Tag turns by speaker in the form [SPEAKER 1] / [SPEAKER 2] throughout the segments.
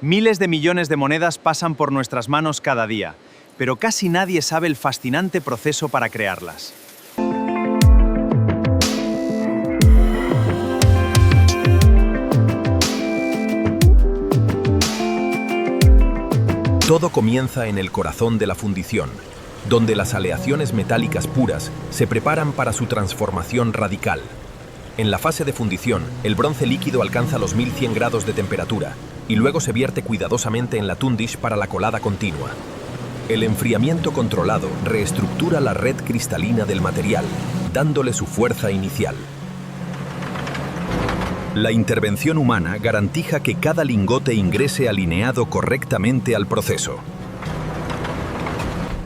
[SPEAKER 1] Miles de millones de monedas pasan por nuestras manos cada día, pero casi nadie sabe el fascinante proceso para crearlas.
[SPEAKER 2] Todo comienza en el corazón de la fundición, donde las aleaciones metálicas puras se preparan para su transformación radical. En la fase de fundición, el bronce líquido alcanza los 1100 grados de temperatura y luego se vierte cuidadosamente en la tundish para la colada continua. El enfriamiento controlado reestructura la red cristalina del material, dándole su fuerza inicial. La intervención humana garantiza que cada lingote ingrese alineado correctamente al proceso.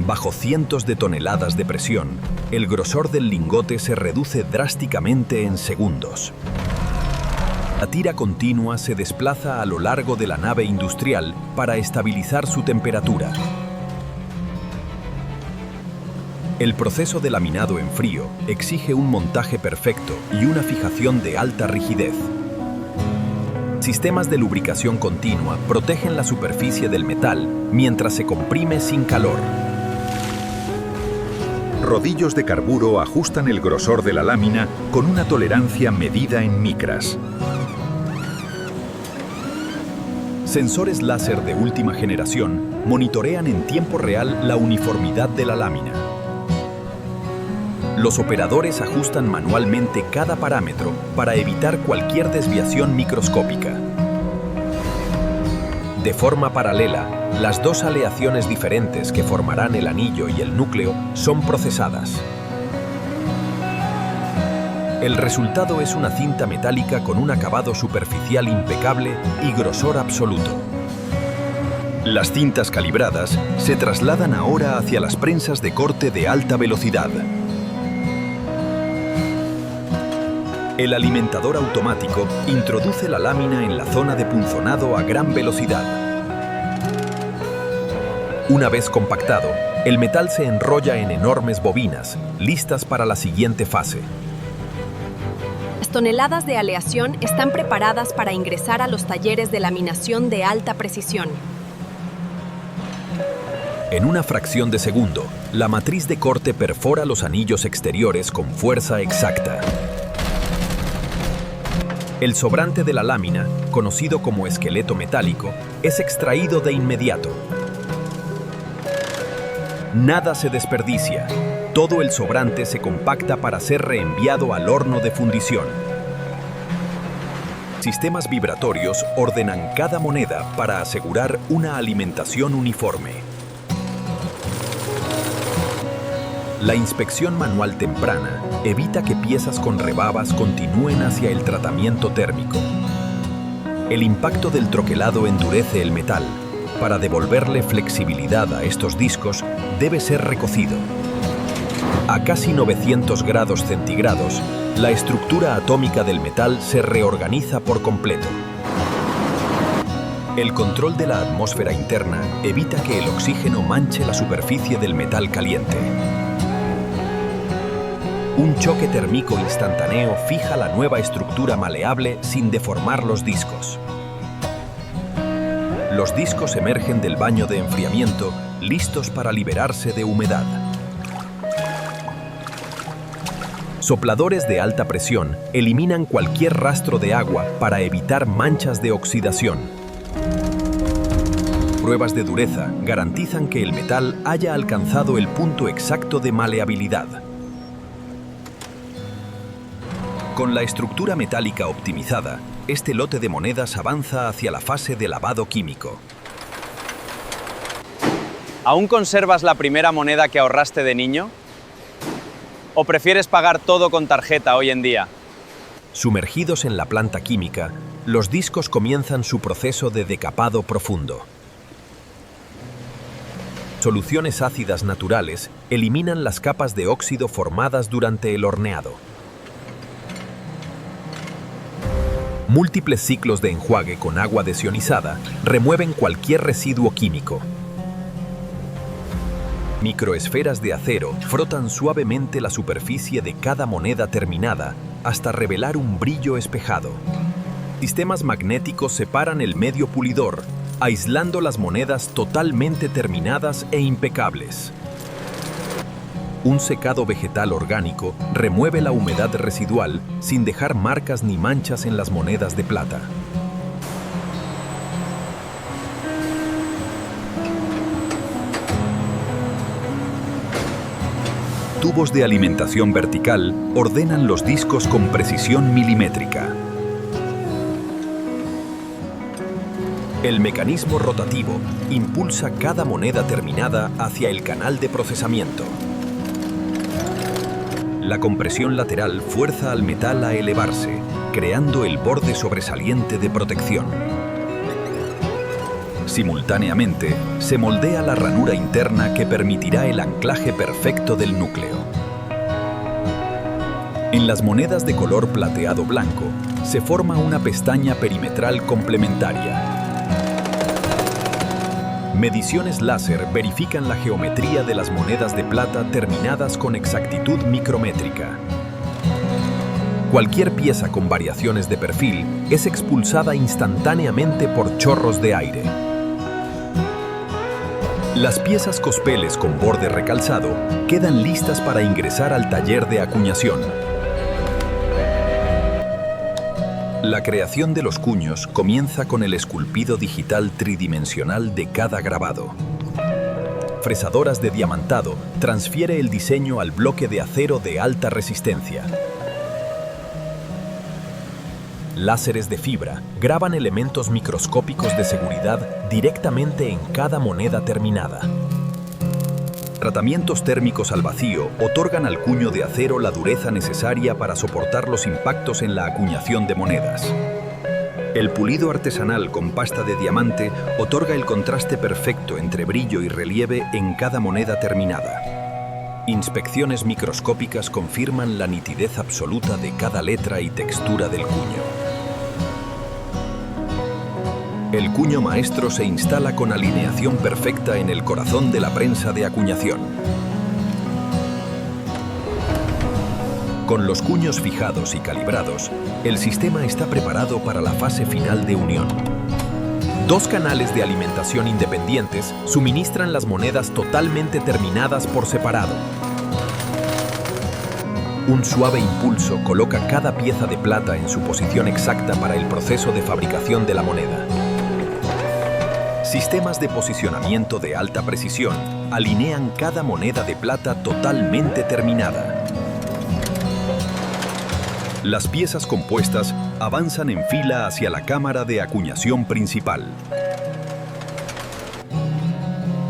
[SPEAKER 2] Bajo cientos de toneladas de presión, el grosor del lingote se reduce drásticamente en segundos. La tira continua se desplaza a lo largo de la nave industrial para estabilizar su temperatura. El proceso de laminado en frío exige un montaje perfecto y una fijación de alta rigidez. Sistemas de lubricación continua protegen la superficie del metal mientras se comprime sin calor.
[SPEAKER 3] Rodillos de carburo ajustan el grosor de la lámina con una tolerancia medida en micras.
[SPEAKER 2] Sensores láser de última generación monitorean en tiempo real la uniformidad de la lámina. Los operadores ajustan manualmente cada parámetro para evitar cualquier desviación microscópica. De forma paralela, las dos aleaciones diferentes que formarán el anillo y el núcleo son procesadas. El resultado es una cinta metálica con un acabado superficial impecable y grosor absoluto. Las cintas calibradas se trasladan ahora hacia las prensas de corte de alta velocidad. El alimentador automático introduce la lámina en la zona de punzonado a gran velocidad. Una vez compactado, el metal se enrolla en enormes bobinas, listas para la siguiente fase.
[SPEAKER 4] Las toneladas de aleación están preparadas para ingresar a los talleres de laminación de alta precisión.
[SPEAKER 2] En una fracción de segundo, la matriz de corte perfora los anillos exteriores con fuerza exacta. El sobrante de la lámina, conocido como esqueleto metálico, es extraído de inmediato. Nada se desperdicia. Todo el sobrante se compacta para ser reenviado al horno de fundición. Sistemas vibratorios ordenan cada moneda para asegurar una alimentación uniforme. La inspección manual temprana evita que piezas con rebabas continúen hacia el tratamiento térmico. El impacto del troquelado endurece el metal. Para devolverle flexibilidad a estos discos, debe ser recocido. A casi 900 grados centígrados, la estructura atómica del metal se reorganiza por completo. El control de la atmósfera interna evita que el oxígeno manche la superficie del metal caliente. Un choque térmico instantáneo fija la nueva estructura maleable sin deformar los discos. Los discos emergen del baño de enfriamiento, listos para liberarse de humedad. Sopladores de alta presión eliminan cualquier rastro de agua para evitar manchas de oxidación. Pruebas de dureza garantizan que el metal haya alcanzado el punto exacto de maleabilidad. Con la estructura metálica optimizada, este lote de monedas avanza hacia la fase de lavado químico.
[SPEAKER 1] ¿Aún conservas la primera moneda que ahorraste de niño? ¿O prefieres pagar todo con tarjeta hoy en día?
[SPEAKER 2] Sumergidos en la planta química, los discos comienzan su proceso de decapado profundo. Soluciones ácidas naturales eliminan las capas de óxido formadas durante el horneado. Múltiples ciclos de enjuague con agua desionizada remueven cualquier residuo químico. Microesferas de acero frotan suavemente la superficie de cada moneda terminada hasta revelar un brillo espejado. Sistemas magnéticos separan el medio pulidor, aislando las monedas totalmente terminadas e impecables. Un secado vegetal orgánico remueve la humedad residual sin dejar marcas ni manchas en las monedas de plata.
[SPEAKER 3] Tubos de alimentación vertical ordenan los discos con precisión milimétrica.
[SPEAKER 2] El mecanismo rotativo impulsa cada moneda terminada hacia el canal de procesamiento. La compresión lateral fuerza al metal a elevarse, creando el borde sobresaliente de protección. Simultáneamente, se moldea la ranura interna que permitirá el anclaje perfecto del núcleo. En las monedas de color plateado blanco, se forma una pestaña perimetral complementaria. Mediciones láser verifican la geometría de las monedas de plata terminadas con exactitud micrométrica. Cualquier pieza con variaciones de perfil es expulsada instantáneamente por chorros de aire. Las piezas cospeles con borde recalzado quedan listas para ingresar al taller de acuñación. La creación de los cuños comienza con el esculpido digital tridimensional de cada grabado. Fresadoras de diamantado transfiere el diseño al bloque de acero de alta resistencia. Láseres de fibra graban elementos microscópicos de seguridad directamente en cada moneda terminada. Tratamientos térmicos al vacío otorgan al cuño de acero la dureza necesaria para soportar los impactos en la acuñación de monedas. El pulido artesanal con pasta de diamante otorga el contraste perfecto entre brillo y relieve en cada moneda terminada. Inspecciones microscópicas confirman la nitidez absoluta de cada letra y textura del cuño. El cuño maestro se instala con alineación perfecta en el corazón de la prensa de acuñación. Con los cuños fijados y calibrados, el sistema está preparado para la fase final de unión. Dos canales de alimentación independientes suministran las monedas totalmente terminadas por separado. Un suave impulso coloca cada pieza de plata en su posición exacta para el proceso de fabricación de la moneda. Sistemas de posicionamiento de alta precisión alinean cada moneda de plata totalmente terminada. Las piezas compuestas avanzan en fila hacia la cámara de acuñación principal.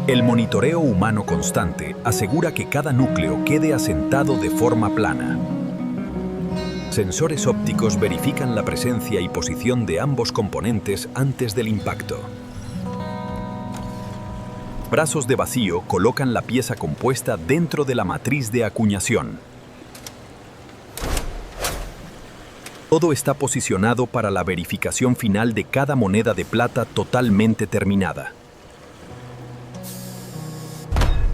[SPEAKER 2] El monitoreo humano constante asegura que cada núcleo quede asentado de forma plana. Sensores ópticos verifican la presencia y posición de ambos componentes antes del impacto. Brazos de vacío colocan la pieza compuesta dentro de la matriz de acuñación. Todo está posicionado para la verificación final de cada moneda de plata totalmente terminada.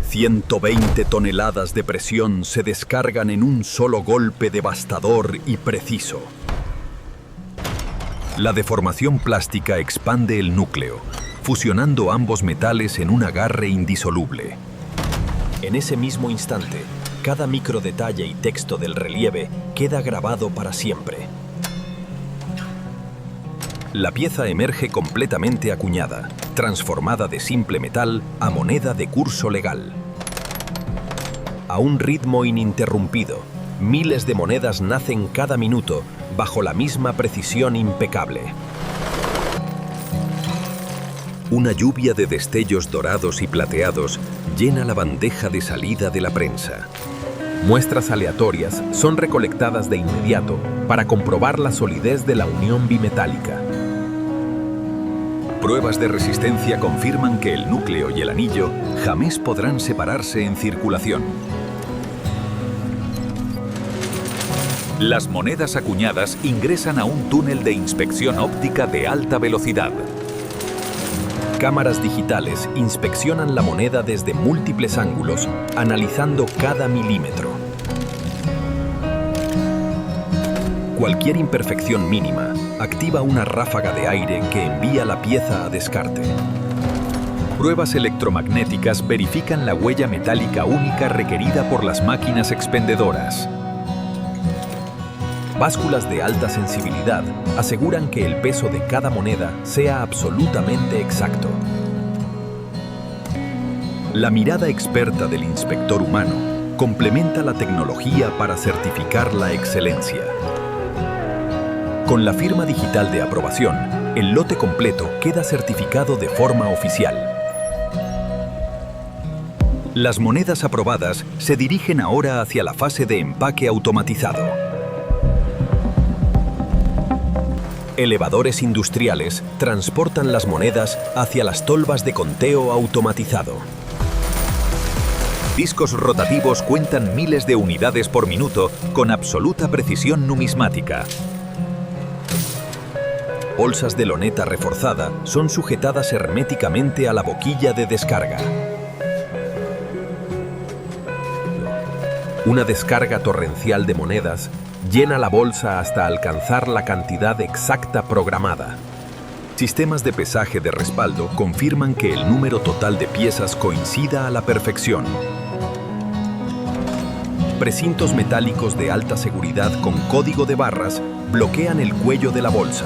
[SPEAKER 2] 120 toneladas de presión se descargan en un solo golpe devastador y preciso. La deformación plástica expande el núcleo, fusionando ambos metales en un agarre indisoluble. En ese mismo instante, cada microdetalle y texto del relieve queda grabado para siempre. La pieza emerge completamente acuñada, transformada de simple metal a moneda de curso legal. A un ritmo ininterrumpido, miles de monedas nacen cada minuto bajo la misma precisión impecable. Una lluvia de destellos dorados y plateados llena la bandeja de salida de la prensa. Muestras aleatorias son recolectadas de inmediato para comprobar la solidez de la unión bimetálica. Pruebas de resistencia confirman que el núcleo y el anillo jamás podrán separarse en circulación.
[SPEAKER 3] Las monedas acuñadas ingresan a un túnel de inspección óptica de alta velocidad.
[SPEAKER 2] Cámaras digitales inspeccionan la moneda desde múltiples ángulos, analizando cada milímetro. Cualquier imperfección mínima activa una ráfaga de aire que envía la pieza a descarte. Pruebas electromagnéticas verifican la huella metálica única requerida por las máquinas expendedoras. Básculas de alta sensibilidad aseguran que el peso de cada moneda sea absolutamente exacto. La mirada experta del inspector humano complementa la tecnología para certificar la excelencia. Con la firma digital de aprobación, el lote completo queda certificado de forma oficial. Las monedas aprobadas se dirigen ahora hacia la fase de empaque automatizado. Elevadores industriales transportan las monedas hacia las tolvas de conteo automatizado. Discos rotativos cuentan miles de unidades por minuto con absoluta precisión numismática. Bolsas de loneta reforzada son sujetadas herméticamente a la boquilla de descarga. Una descarga torrencial de monedas llena la bolsa hasta alcanzar la cantidad exacta programada. Sistemas de pesaje de respaldo confirman que el número total de piezas coincida a la perfección. Precintos metálicos de alta seguridad con código de barras bloquean el cuello de la bolsa.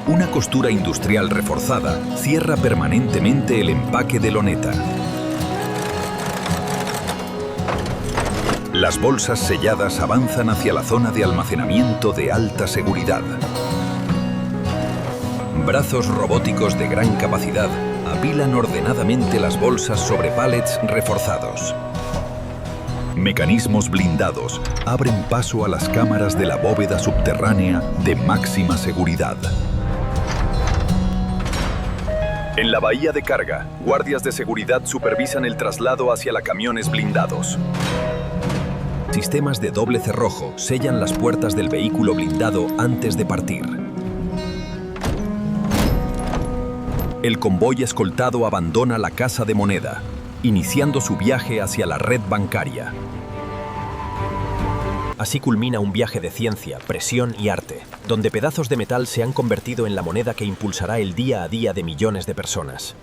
[SPEAKER 2] Una costura industrial reforzada cierra permanentemente el empaque de loneta. Las bolsas selladas avanzan hacia la zona de almacenamiento de alta seguridad. Brazos robóticos de gran capacidad apilan ordenadamente las bolsas sobre pallets reforzados. Mecanismos blindados abren paso a las cámaras de la bóveda subterránea de máxima seguridad. En la bahía de carga, guardias de seguridad supervisan el traslado hacia los camiones blindados. Sistemas de doble cerrojo sellan las puertas del vehículo blindado antes de partir. El convoy escoltado abandona la casa de moneda, iniciando su viaje hacia la red bancaria. Así culmina un viaje de ciencia, presión y arte, donde pedazos de metal se han convertido en la moneda que impulsará el día a día de millones de personas.